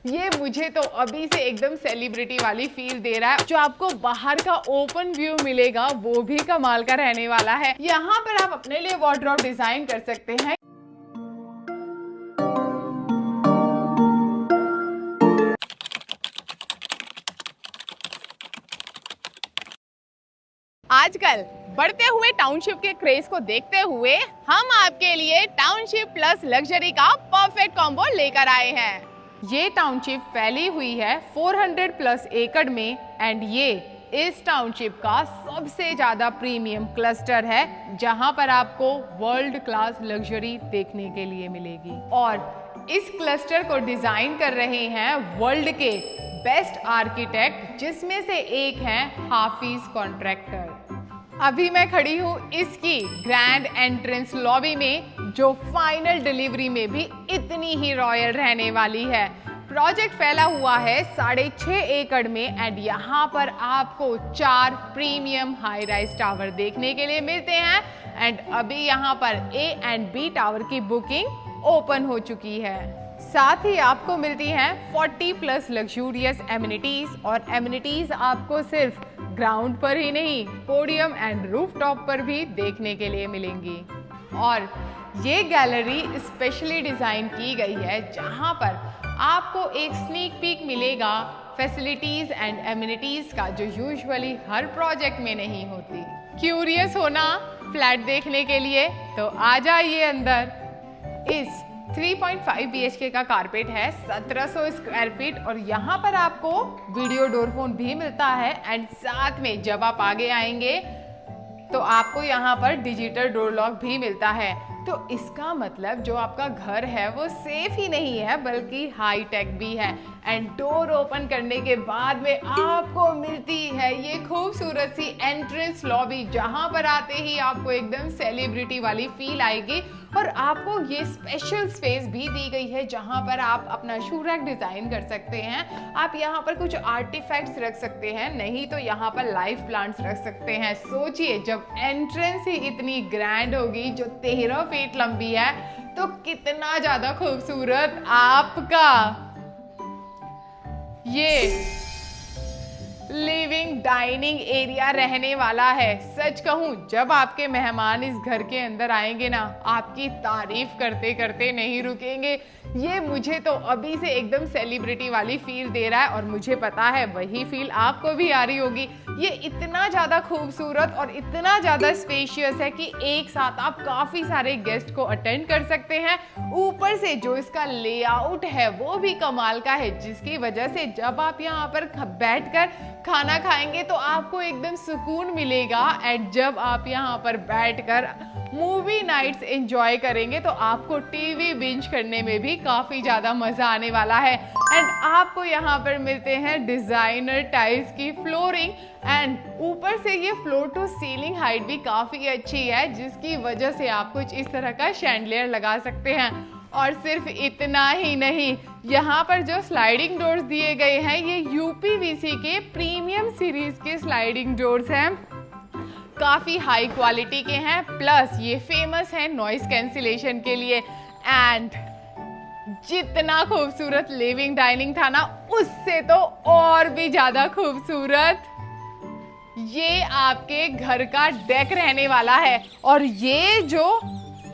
ये मुझे तो अभी से एकदम सेलिब्रिटी वाली फील दे रहा है। जो आपको बाहर का ओपन व्यू मिलेगा वो भी कमाल का रहने वाला है। यहाँ पर आप अपने लिए वार्डरोब डिजाइन कर सकते हैं। आजकल बढ़ते हुए टाउनशिप के क्रेज को देखते हुए हम आपके लिए टाउनशिप प्लस लग्जरी का परफेक्ट कॉम्बो लेकर आए हैं। ये टाउनशिप फैली हुई है 400 प्लस एकड़ में एंड ये इस टाउनशिप का सबसे ज्यादा प्रीमियम क्लस्टर है, जहां पर आपको वर्ल्ड क्लास लग्जरी देखने के लिए मिलेगी। और इस क्लस्टर को डिजाइन कर रहे हैं वर्ल्ड के बेस्ट आर्किटेक्ट, जिसमें से एक हैं हाफिज कॉन्ट्रैक्टर। अभी मैं खड़ी हूँ इसकी ग्रैंड एंट्रेंस लॉबी में, जो फाइनल डिलीवरी में भी इतनी ही रॉयल रहने वाली है। प्रोजेक्ट फैला हुआ है 6.5 एकड़ में एंड यहाँ पर आपको 4 प्रीमियम हाई राइज टावर देखने के लिए मिलते हैं एंड अभी यहाँ पर A एंड B टावर की बुकिंग ओपन हो चुकी है। साथ ही आपको मिलती हैं 40 प्लस लग्जूरियस एमिनिटीज, और एमिनिटीज आपको सिर्फ ग्राउंड पर ही नहीं, पोडियम एंड रूफटॉप पर भी देखने के लिए मिलेंगी। और ये गैलरी स्पेशली डिजाइन की गई है, जहां पर आपको एक स्नीक पीक मिलेगा फैसिलिटीज एंड एमिनिटीज का, जो यूजुअली हर प्रोजेक्ट में नहीं होती। क्यूरियस हो ना फ्लैट देखने के लिए? तो आ जाइए अंदर। इस 3.5 BHK का कारपेट है 1700 स्क्वायर फीट, और यहाँ पर आपको वीडियो डोर फोन भी मिलता है एंड साथ में जब आप आगे आएंगे तो आपको यहाँ पर डिजिटल डोर लॉक भी मिलता है। तो इसका मतलब जो आपका घर है वो सेफ ही नहीं है बल्कि हाई टेक भी है। एंड डोर ओपन करने के बाद में आपको मिलती है ये खूबसूरत सी एंट्रेंस लॉबी, जहां पर आते ही आपको एकदम सेलिब्रिटी वाली फील आएगी। और आपको ये स्पेशल स्पेस भी दी गई है, जहां पर आप अपना शू रैक डिजाइन कर सकते हैं। आप यहाँ पर कुछ आर्टिफैक्ट्स रख सकते हैं, नहीं तो यहाँ पर लाइव प्लांट्स रख सकते हैं। सोचिए जब एंट्रेंस ही इतनी ग्रैंड होगी, जो 13 फीट लंबी है, तो कितना ज्यादा खूबसूरत आपका ये लिविंग डाइनिंग एरिया रहने वाला है। सच कहूं, जब आपके मेहमान इस घर के अंदर आएंगे ना, आपकी तारीफ करते करते नहीं रुकेंगे। ये मुझे तो अभी से एकदम सेलिब्रिटी वाली फील दे रहा है, और मुझे पता है वही फील आपको भी आ रही होगी। ये इतना ज्यादा खूबसूरत और इतना ज्यादा स्पेशियस है कि एक साथ आप काफी सारे गेस्ट को अटेंड कर सकते हैं। ऊपर से जो इसका लेआउट है वो भी कमाल का है, जिसकी वजह से जब आप यहाँ पर बैठकर खाना खाएंगे तो आपको एकदम सुकून मिलेगा। एंड जब आप यहाँ पर बैठकर मूवी नाइट्स एंजॉय करेंगे तो आपको टीवी बिंज करने में भी काफी ज्यादा मजा आने वाला है। एंड आपको यहाँ पर मिलते हैं डिजाइनर टाइल्स की फ्लोरिंग, एंड ऊपर से ये फ्लोर टू सीलिंग हाइट भी काफी अच्छी है, जिसकी वजह से आप कुछ इस तरह का शैंडलियर लगा सकते हैं। और सिर्फ इतना ही नहीं, यहाँ पर जो स्लाइडिंग डोर्स दिए गए हैं ये यूपीवीसी के प्रीमियम सीरीज के स्लाइडिंग डोर्स हैं, काफी हाई क्वालिटी के हैं। प्लस ये फेमस है नॉइस कैंसिलेशन के लिए। एंड जितना खूबसूरत लिविंग डाइनिंग था ना, उससे तो और भी ज्यादा खूबसूरत ये आपके घर का डेक रहने वाला है। और ये जो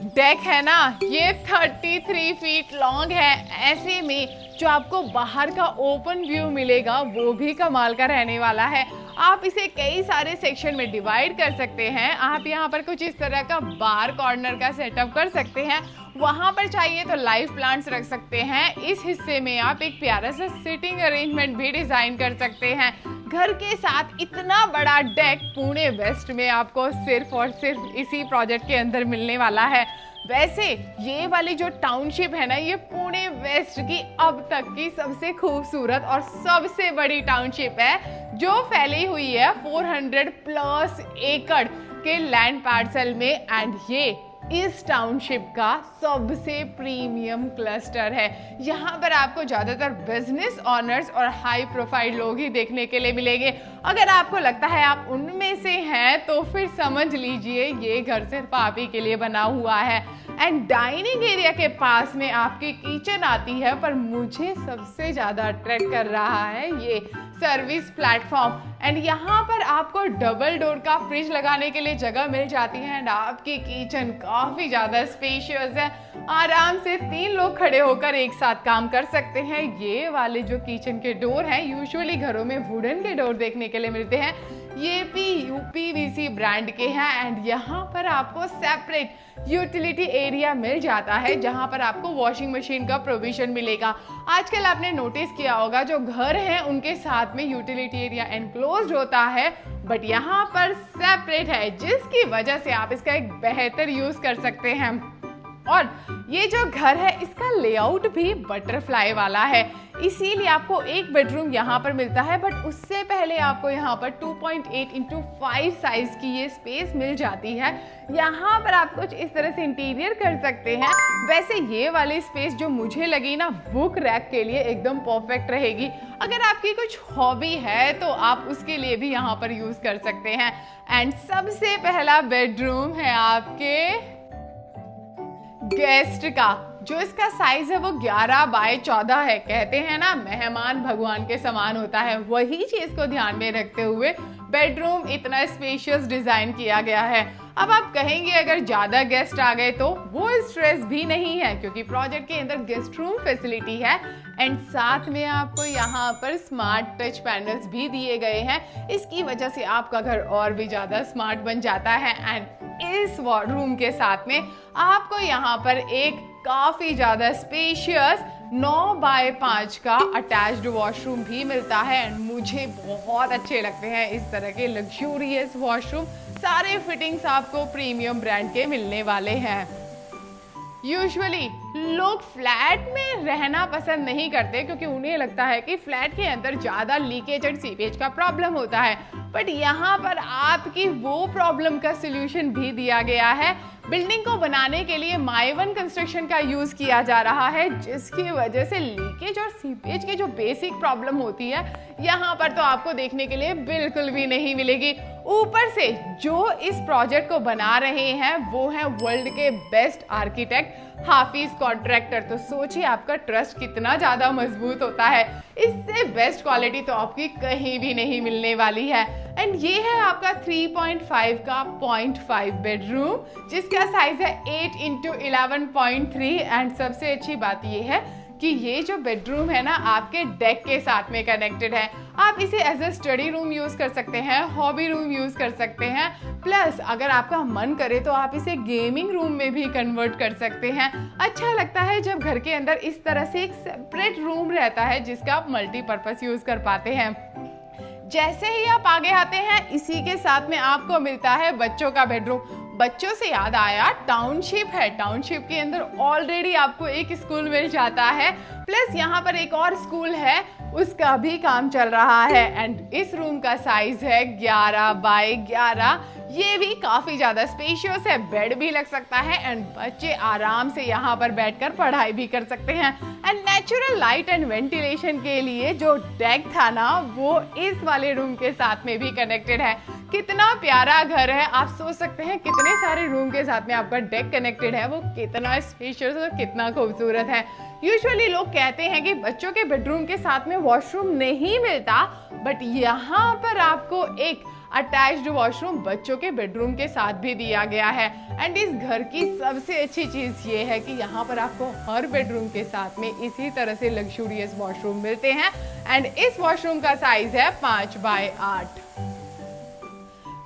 डेक है ना, ये 33 फीट लॉन्ग है। ऐसे में जो आपको बाहर का ओपन व्यू मिलेगा वो भी कमाल का रहने वाला है। आप इसे कई सारे सेक्शन में डिवाइड कर सकते हैं। आप यहाँ पर कुछ इस तरह का बार कॉर्नर का सेटअप कर सकते हैं। वहां पर चाहिए तो लाइव प्लांट्स रख सकते हैं। इस हिस्से में आप एक प्यारा सा सिटिंग अरेंजमेंट भी डिजाइन कर सकते हैं। घर के साथ इतना बड़ा डेक पुणे वेस्ट में आपको सिर्फ और सिर्फ इसी प्रोजेक्ट के अंदर मिलने वाला है। वैसे ये वाली जो टाउनशिप है ना, ये पुणे वेस्ट की अब तक की सबसे खूबसूरत और सबसे बड़ी टाउनशिप है, जो फैली हुई है 400 प्लस एकड़ के लैंड पार्सल में। एंड ये इस टाउनशिप का सबसे प्रीमियम क्लस्टर है। यहाँ पर आपको ज्यादातर बिजनेस ऑनर्स और हाई प्रोफाइल लोग ही देखने के लिए मिलेंगे। अगर आपको लगता है आप उनमें से हैं तो फिर समझ लीजिए ये घर सिर्फ आप ही के लिए बना हुआ है। एंड डाइनिंग एरिया के पास में आपकी किचन आती है, पर मुझे सबसे ज़्यादा अट्रैक्ट कर रहा है ये सर्विस प्लेटफॉर्म। एंड यहाँ पर आपको डबल डोर का फ्रिज लगाने के लिए जगह मिल जाती है। एंड आपकी किचन काफ़ी ज़्यादा स्पेशियस है, आराम से 3 लोग खड़े होकर एक साथ काम कर सकते हैं। ये वाले जो किचन के डोर हैं यूजुअली घरों में वुडन के डोर देखने के लिए मिलते हैं, ये भी यूपीवीसी ब्रांड के हैं। एंड यहाँ पर आपको सेपरेट यूटिलिटी एरिया मिल जाता है जहाँ पर आपको वॉशिंग मशीन का प्रोविजन मिलेगा। आजकल आपने नोटिस किया होगा जो घर हैं उनके साथ में यूटिलिटी एरिया एनक्लोज्ड होता है, बट यहाँ पर सेपरेट है, जिसकी वजह से आप इसका एक बेहतर यूज कर सकते हैं। और ये जो घर है इसका लेआउट भी बटरफ्लाई वाला है, इसीलिए आपको एक बेडरूम यहाँ पर मिलता है, बट उससे पहले आपको यहाँ पर 2.8x5 साइज की ये स्पेस मिल जाती है। यहाँ पर आप कुछ इस तरह से इंटीरियर कर सकते हैं। वैसे ये वाली स्पेस जो मुझे लगी ना, बुक रैक के लिए एकदम परफेक्ट रहेगी। अगर आपकी कुछ हॉबी है तो आप उसके लिए भी यहाँ पर यूज कर सकते हैं। एंड सबसे पहला बेडरूम है आपके गेस्ट का, जो इसका साइज है वो 11 बाय 14 है। कहते हैं ना मेहमान भगवान के समान होता है, वही चीज को ध्यान में रखते हुए बेडरूम इतना स्पेशियस डिजाइन किया गया है। अब आप कहेंगे अगर ज्यादा गेस्ट आ गए तो वो स्ट्रेस भी नहीं है, क्योंकि प्रोजेक्ट के अंदर गेस्ट रूम फैसिलिटी है। एंड साथ में आपको यहाँ पर स्मार्ट टच पैनल्स भी दिए गए हैं, इसकी वजह से आपका घर और भी ज्यादा स्मार्ट बन जाता है। एंड इस रूम के साथ में आपको यहाँ पर एक काफी ज्यादा स्पेशियस 9 बाय 5 का अटैच्ड वॉशरूम भी मिलता है। एंड मुझे बहुत अच्छे लगते हैं इस तरह के लग्जूरियस वॉशरूम। सारे फिटिंग्स आपको प्रीमियम ब्रांड के मिलने वाले हैं। यूजुअली लोग फ्लैट में रहना पसंद नहीं करते, क्योंकि उन्हें लगता है कि फ्लैट के अंदर ज़्यादा लीकेज एंड सीवेज का प्रॉब्लम होता है, बट यहाँ पर आपकी वो प्रॉब्लम का सलूशन भी दिया गया है। बिल्डिंग को बनाने के लिए माइवन कंस्ट्रक्शन का यूज किया जा रहा है, जिसकी वजह से लीकेज और सीवेज की जो बेसिक प्रॉब्लम होती है यहाँ पर तो आपको देखने के लिए बिल्कुल भी नहीं मिलेगी। ऊपर से जो इस प्रोजेक्ट को बना रहे हैं वो है वर्ल्ड के बेस्ट आर्किटेक्ट हाफिज कॉन्ट्रैक्टर। तो सोचिए आपका ट्रस्ट कितना ज्यादा मजबूत होता है। इससे बेस्ट क्वालिटी तो आपकी कहीं भी नहीं मिलने वाली है। एंड ये है आपका 3.5 का 0.5 बेडरूम, जिसका साइज है 8x11.3। एंड सबसे अच्छी बात ये है कि ये जो बेडरूम है ना आपके डेक के साथ में कनेक्टेड है। आप इसे as a study room use कर सकते हैं, हॉबी रूम यूज कर सकते हैं, प्लस अगर आपका मन करे तो आप इसे गेमिंग रूम में भी कन्वर्ट कर सकते हैं। अच्छा लगता है जब घर के अंदर इस तरह से एक सेपरेट रूम रहता है जिसका आप मल्टीपर्पज यूज कर पाते हैं। जैसे ही आप आगे आते हैं इसी के साथ में आपको मिलता है बच्चों का बेडरूम। बच्चों से याद आया, टाउनशिप है, टाउनशिप के अंदर ऑलरेडी आपको एक स्कूल मिल जाता है, प्लस यहाँ पर एक और स्कूल है उसका भी काम चल रहा है। एंड इस रूम का साइज है 11 बाय 11। ये भी काफी ज्यादा स्पेशियस है, बेड भी लग सकता है एंड बच्चे आराम से यहाँ पर बैठकर पढ़ाई भी कर सकते हैं। And natural light and ventilation के लिए जो डेक था ना वो इस वाले रूम के साथ में भी कनेक्टेड है। कितना प्यारा घर है, आप सोच सकते हैं कितने सारे रूम के साथ में आपका डेक कनेक्टेड है, वो कितना स्पेशियस और कितना खूबसूरत है। यूजुअली लोग कहते हैं कि बच्चों के बेडरूम के साथ में वॉशरूम नहीं मिलता, बट यहाँ पर आपको एक अटैच्ड वॉशरूम बच्चों के बेडरूम के साथ भी दिया गया है। एंड इस घर की सबसे अच्छी चीज ये है कि यहाँ पर आपको हर बेडरूम के साथ में इसी तरह से लग्जूरियस वॉशरूम मिलते हैं। एंड इस वॉशरूम का साइज है 5 बाय 8।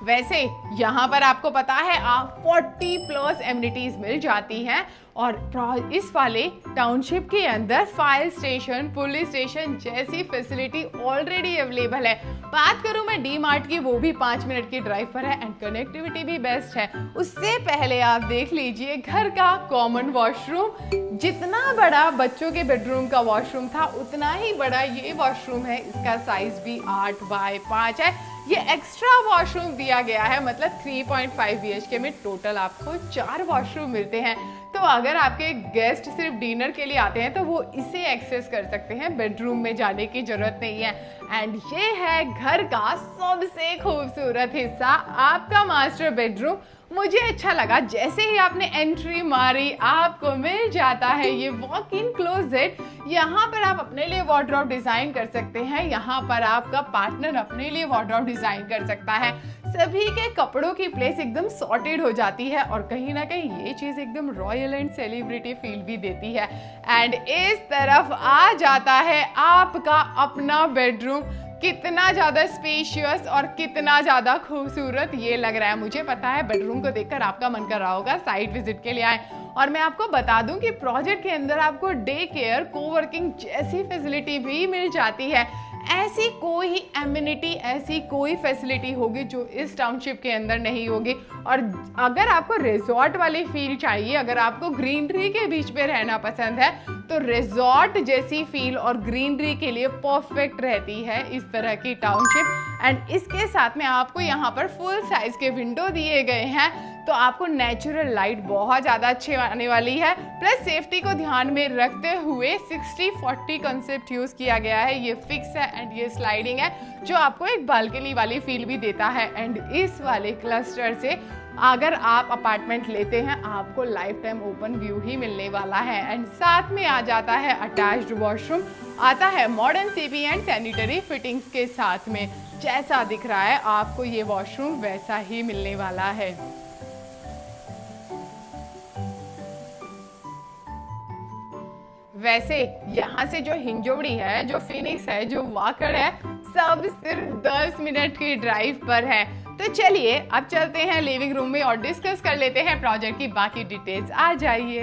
वैसे यहाँ पर आपको पता है आप 40+ एमिनिटीज मिल जाती हैं, और इस वाले टाउनशिप के अंदर फायर स्टेशन, पुलिस स्टेशन जैसी फैसिलिटी ऑलरेडी अवेलेबल है। बात करूं मैं डी मार्ट की, वो भी 5 मिनट की ड्राइव पर है एंड कनेक्टिविटी भी बेस्ट है। उससे पहले आप देख लीजिए घर का कॉमन वॉशरूम। जितना बड़ा बच्चों के बेडरूम का वॉशरूम था उतना ही बड़ा ये वॉशरूम है। इसका साइज भी 8 बाय 5 है। ये एक्स्ट्रा वॉशरूम दिया गया है, मतलब 3.5 BHK में टोटल आपको 4 वॉशरूम मिलते हैं। तो अगर आपके गेस्ट सिर्फ डिनर के लिए आते हैं तो वो इसे एक्सेस कर सकते हैं, बेडरूम में जाने की जरूरत नहीं है। एंड ये है घर का सबसे खूबसूरत हिस्सा, आपका मास्टर बेडरूम। मुझे अच्छा लगा, जैसे ही आपने एंट्री मारी आपको मिल जाता है ये वॉक इन क्लोजेट। यहाँ पर आप अपने लिए वार्डरोब डिजाइन कर सकते हैं, यहाँ पर आपका पार्टनर अपने लिए वार्डरोब डिजाइन कर सकता है। सभी के कपड़ों की प्लेस एकदम सॉर्टेड हो जाती है और कहीं ना कहीं ये चीज एकदम रॉयल एंड सेलिब्रिटी फील भी देती है। एंड इस तरफ आ जाता है आपका अपना बेडरूम। कितना ज्यादा स्पेशियस और कितना ज्यादा खूबसूरत ये लग रहा है। मुझे पता है बेडरूम को देखकर आपका मन कर रहा होगा साइट विजिट के लिए आए। और मैं आपको बता दूं कि प्रोजेक्ट के अंदर आपको डे केयर, कोवर्किंग जैसी फैसिलिटी भी मिल जाती है। ऐसी कोई एमिनिटी, ऐसी कोई फैसिलिटी होगी जो इस टाउनशिप के अंदर नहीं होगी। और अगर आपको रिजॉर्ट वाली फील चाहिए, अगर आपको ग्रीनरी के बीच में रहना पसंद है, तो रिजॉर्ट जैसी फील और ग्रीनरी के लिए परफेक्ट रहती है इस तरह की टाउनशिप। एंड इसके साथ में आपको यहाँ पर फुल साइज के विंडो दिए गए हैं, तो आपको नेचुरल लाइट बहुत ज़्यादा अच्छी आने वाली है। प्लस सेफ्टी को ध्यान में रखते हुए 60-40 कंसेप्ट यूज़ किया गया है। ये फिक्स है एंड ये स्लाइडिंग है, जो आपको एक बालकनी वाली फील भी देता है। एंड इस वाले क्लस्टर से अगर आप अपार्टमेंट लेते हैं आपको लाइफ टाइम ओपन व्यू ही मिलने वाला है। एंड साथ में आ जाता है अटैच्ड वॉशरूम, आता है modern CP and sanitary fittings के साथ में। जैसा दिख रहा है आपको ये वॉशरूम वैसा ही मिलने वाला है। वैसे यहाँ से जो हिंजोड़ी है, जो फिनिक्स है, जो वाकड़ है, सब सिर्फ 10 मिनट की ड्राइव पर है। तो चलिए अब चलते हैं लिविंग रूम में और डिस्कस कर लेते हैं प्रोजेक्ट की बाकी डिटेल्स। आ जाइए,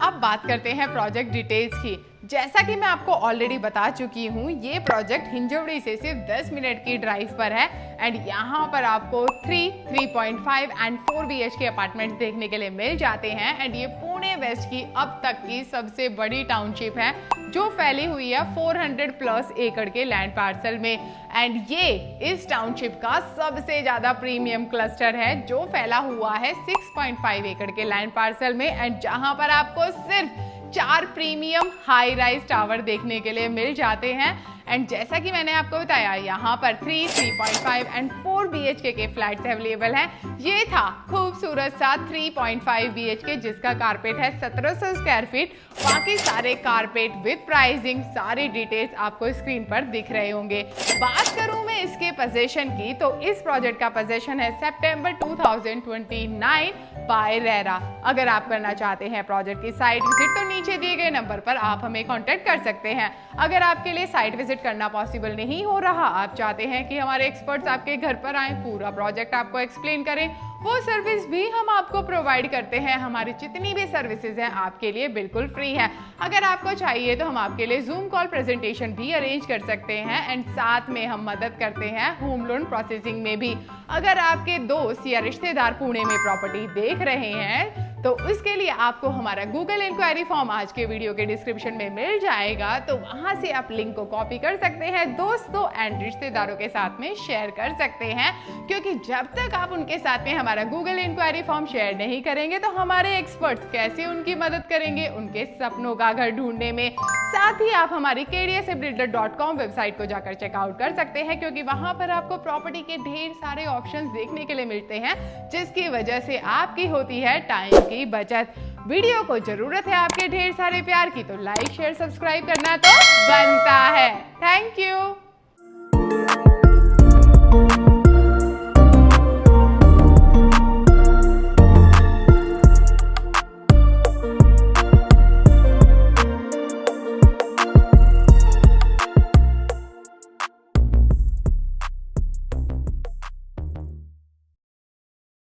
अब बात करते हैं प्रोजेक्ट डिटेल्स की। जैसा कि मैं आपको ऑलरेडी बता चुकी हूँ, ये प्रोजेक्ट हिंजवड़ी से सिर्फ 10 मिनट की ड्राइव पर है। एंड यहाँ पर आपको 3, 3.5 एंड 4 BHK अपार्टमेंट्स देखने के लिए मिल जाते हैं। एंड ये पुणे वेस्ट की अब तक की सबसे बड़ी टाउनशिप है, जो फैली हुई है 400+ एकड़ के लैंड पार्सल में। एंड ये इस टाउनशिप का सबसे ज्यादा प्रीमियम क्लस्टर है, जो फैला हुआ है 6.5 एकड़ के लैंड पार्सल में। एंड जहां पर आपको सिर्फ 4 प्रीमियम हाई राइज टावर देखने के लिए मिल जाते हैं। एंड जैसा कि मैंने आपको बताया, यहाँ पर 3, 3.5 एंड 4 BHK के फ्लैट्स अवेलेबल हैं। ये था खूबसूरत सा 3.5 BHK, जिसका कारपेट है 1700 स्क्वायर फीट। बाकी सारे कारपेट विद प्राइसिंग, सारी डिटेल्स आपको स्क्रीन पर दिख रहे होंगे। बात करूं मैं इसके पोजीशन की, तो इस प्रोजेक्ट का पोजीशन है सितंबर 2029 बाय रेरा। अगर आप करना चाहते हैं प्रोजेक्ट की साइट विजिट, तो नीचे दिए गए नंबर पर आप हमें कांटेक्ट कर सकते हैं। अगर आपके लिए साइट विजिट करना पॉसिबल नहीं हो रहा, आप चाहते हैं कि हमारे एक्सपर्ट्स आपके घर पर आएं, पूरा प्रोजेक्ट आपको एक्सप्लेन करें, वो सर्विस भी हम आपको प्रोवाइड करते हैं। हमारी जितनी भी सर्विसेज हैं आपके लिए बिल्कुल फ्री है। अगर आपको चाहिए तो हम आपके लिए जूम कॉल प्रेजेंटेशन भी अरेंज कर सकते हैं। एंड साथ में हम मदद करते हैं होम लोन प्रोसेसिंग में भी। अगर आपके दोस्त या रिश्तेदार पुणे में प्रॉपर्टी देख रहे हैं, तो उसके लिए आपको हमारा गूगल इंक्वायरी फॉर्म आज के वीडियो के डिस्क्रिप्शन में मिल जाएगा। तो वहां से आप लिंक को कॉपी कर सकते हैं, दोस्तों एंड रिश्तेदारों के साथ में शेयर कर सकते हैं। क्योंकि जब तक आप उनके साथ में हमारा गूगल इंक्वायरी फॉर्म शेयर नहीं करेंगे, तो हमारे एक्सपर्ट्स कैसे उनकी मदद करेंगे उनके सपनों का घर ढूंढने में। साथ ही आप हमारी kdsbuilder.com वेबसाइट को जाकर चेकआउट कर सकते हैं, क्योंकि वहां पर आपको प्रॉपर्टी के ढेर सारे ऑप्शंस देखने के लिए मिलते हैं, जिसकी वजह से आपकी होती है टाइम की बचत। वीडियो को जरूरत है आपके ढेर सारे प्यार की, तो लाइक शेयर सब्सक्राइब करना तो बनता है। Thank you.